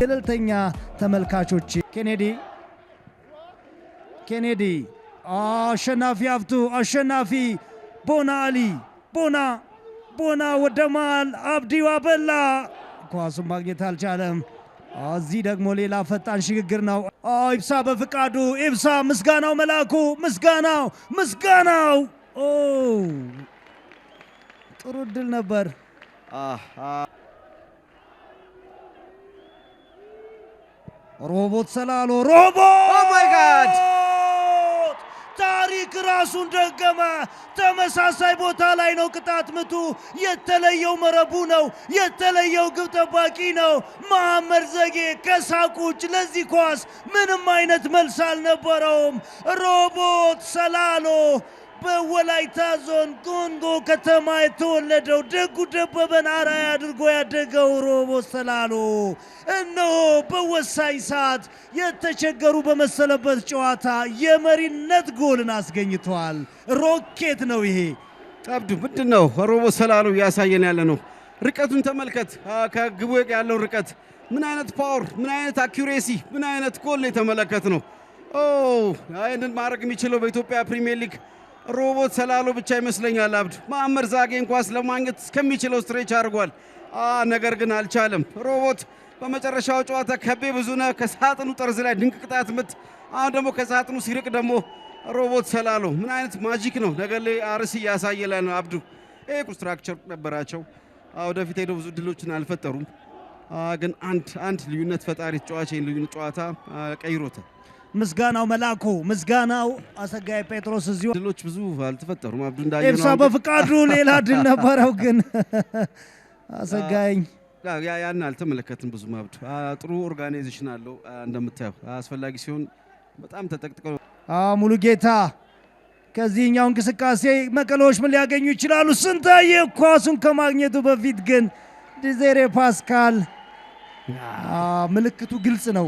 ገለልተኛ ተመልካቾች ኬኔዲ አሸናፊ አብቱ አሸናፊ ቦና አሊ ቦና ወደማል አብዲ ዋበላ ኳሱን ማግኘት አልቻለም። እዚህ ደግሞ ሌላ ፈጣን ሽግግር ነው። ኢብሳ በፍቃዱ ኢብሳ ምስጋናው መላኩ ምስጋናው ጥሩ ድል ነበር። ሮቦት ሰላሎ ሮቦት ኦ ማይ ጋድ ታሪክ ራሱን ደገመ። ተመሳሳይ ቦታ ላይ ነው ቅጣት ምቱ። የተለየው መረቡ ነው። የተለየው ግብ ጠባቂ ነው። መሐመድ ዘጌ ከሳቁጭ ለዚህ ኳስ ምንም አይነት መልስ አልነበረውም። ሮቦት ሰላሎ በወላይታ ዞን ጎንጎ ከተማ የተወለደው ደጉ ደበበን አርአያ አድርጎ ያደገው ሮቦት ሰላሎ እነሆ በወሳኝ ሰዓት የተቸገሩ በመሰለበት ጨዋታ የመሪነት ጎልን አስገኝቷል። ሮኬት ነው ይሄ። አብዱ ምንድነው ሮቦት ሰላሎ ያሳየን ያለ ነው? ርቀቱን ተመልከት። ከግቡ ያለው ርቀት ምን አይነት ፓወር፣ ምን አይነት አኩሬሲ፣ ምን አይነት ጎል የተመለከት ነው። አይንን ማድረግ የሚችለው በኢትዮጵያ ፕሪሚየር ሊግ ሮቦት ሰላሎ ብቻ ይመስለኛል። አብዱ መሐመድ ዛጌን ኳስ ለማግኘት እስከሚችለው ስትሬች አድርጓል። ነገር ግን አልቻለም። ሮቦት በመጨረሻው ጨዋታ ከቤ ብዙነህ ከሳጥኑ ጠርዝ ላይ ድንቅ ቅጣት ምት፣ አሁን ደግሞ ከሳጥኑ ሲርቅ ደግሞ ሮቦት ሰላሎ ምን አይነት ማጂክ ነው ነገር ላይ አርሲ ያሳየለ ነው። አብዱ ስትራክቸር ነበራቸው። ወደፊት ሄደው ብዙ ድሎችን አልፈጠሩም። ግን አንድ ልዩነት ፈጣሪ ተጫዋች ልዩነት ጨዋታ ቀይሮታል። ምስጋናው መላኩ ምስጋናው አሰጋይ ጴጥሮስ እዚሁ ድሎች ብዙ አልተፈጠሩም። አብዱ እንዳየው ኢብሳ በፍቃዱ ሌላ ድል ነበረው ግን አሰጋኝ ያን አልተመለከትም ብዙ። አብዱ ጥሩ ኦርጋናይዜሽን አለው እንደምታየው። አስፈላጊ ሲሆን በጣም ተጠቅጥቀው ሙሉ ጌታ ከዚህኛው እንቅስቃሴ መቀሌዎች ምን ሊያገኙ ይችላሉ? ስንታየ ኳሱን ከማግኘቱ በፊት ግን ዲዜሬ ፓስካል ምልክቱ ግልጽ ነው።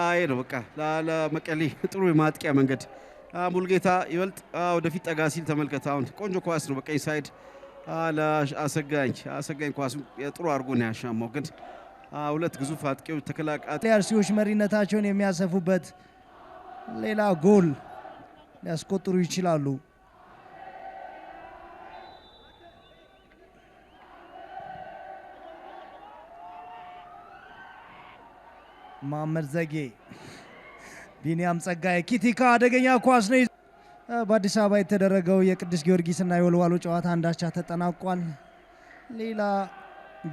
አይ ነው በቃ ለመቀሌ ጥሩ የማጥቂያ መንገድ ሙሉጌታ ይበልጥ ወደፊት ጠጋ ሲል ተመልከተ። አሁን ቆንጆ ኳስ ነው በቀኝ ሳይድ አሰጋኝ ኳሱ ጥሩ አድርጎ ነው ያሻማው። ግን ሁለት ግዙፍ አጥቂዎች ተከላካይ አርሲዎች መሪነታቸውን የሚያሰፉበት ሌላ ጎል ሊያስቆጥሩ ይችላሉ። መሐመድ ዘጌ ቢኒያም ጸጋዬ ኪቲካ አደገኛ ኳስ ነው። በአዲስ አበባ የተደረገው የቅዱስ ጊዮርጊስና የወልዋሎ ጨዋታ አንዳቻ ተጠናቋል። ሌላ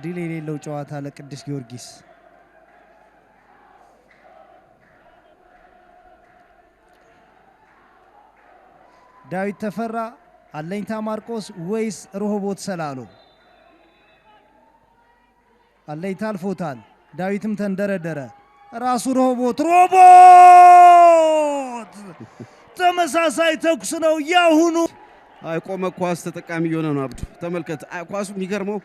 ድል የሌለው ጨዋታ ለቅዱስ ጊዮርጊስ። ዳዊት ተፈራ፣ አለኝታ ማርቆስ ወይስ ሮቦት ሰላሎ? አለኝታ አልፎታል። ዳዊትም ተንደረደረ። ራሱ ሮቦት ተመሳሳይ ተኩስ ነው ያሁኑ። ቆመ ኳስ ተጠቃሚ የሆነ ነው አብዱ። ተመልከት ኳሱ የሚገርመው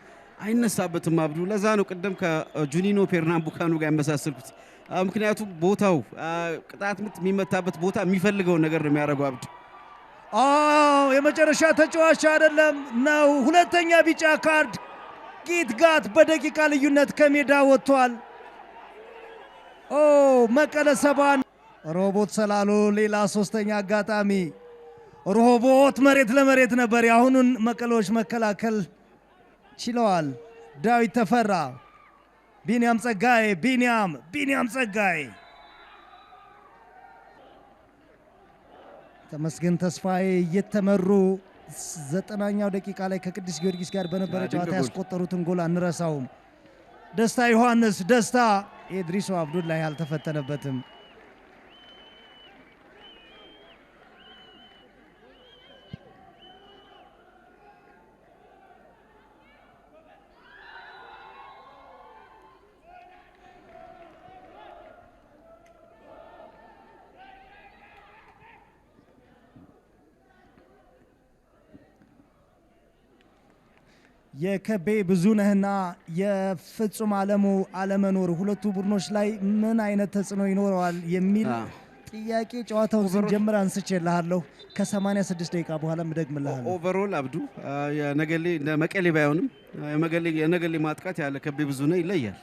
አይነሳበትም አብዱ። ለዛ ነው ቅድም ከጁኒኖ ፔርናምቡካኑ ጋር ያመሳሰልኩት። ምክንያቱም ቦታው ቅጣት ምት የሚመታበት ቦታ የሚፈልገውን ነገር ነው የሚያደርገው አብዱ። የመጨረሻ ተጫዋች አይደለም ነው። ሁለተኛ ቢጫ ካርድ ጊትጋት በደቂቃ ልዩነት ከሜዳ ወጥቷል። መቀለ ሰባን ሮቦት ሰላሎ ሌላ ሶስተኛ አጋጣሚ። ሮቦት መሬት ለመሬት ነበር። የአሁኑን መቀሌዎች መከላከል ችለዋል። ዳዊት ተፈራ፣ ቢኒያም ጸጋዬ ቢኒያም ጸጋዬ፣ ተመስገን ተስፋዬ እየተመሩ 90ኛው ደቂቃ ላይ ከቅዱስ ጊዮርጊስ ጋር በነበረ ጨዋታ ያስቆጠሩትን ጎል አንረሳውም። ደስታ ዮሐንስ ደስታ ኢድሪሶ አብዱላሂ አልተፈተነበትም። የከቤ ብዙነህና የፍጹም አለሙ አለመኖር ሁለቱ ቡድኖች ላይ ምን አይነት ተጽዕኖ ይኖረዋል የሚል ጥያቄ ጨዋታውን ስንጀምር አንስቼልሃለሁ ከ86 ደቂቃ በኋላ ምደግምልሃለሁ ኦቨርኦል አብዱ የነገሌ እንደ መቀሌ ባይሆንም የነገሌ ማጥቃት ያለ ከቤ ብዙ ነው ይለያል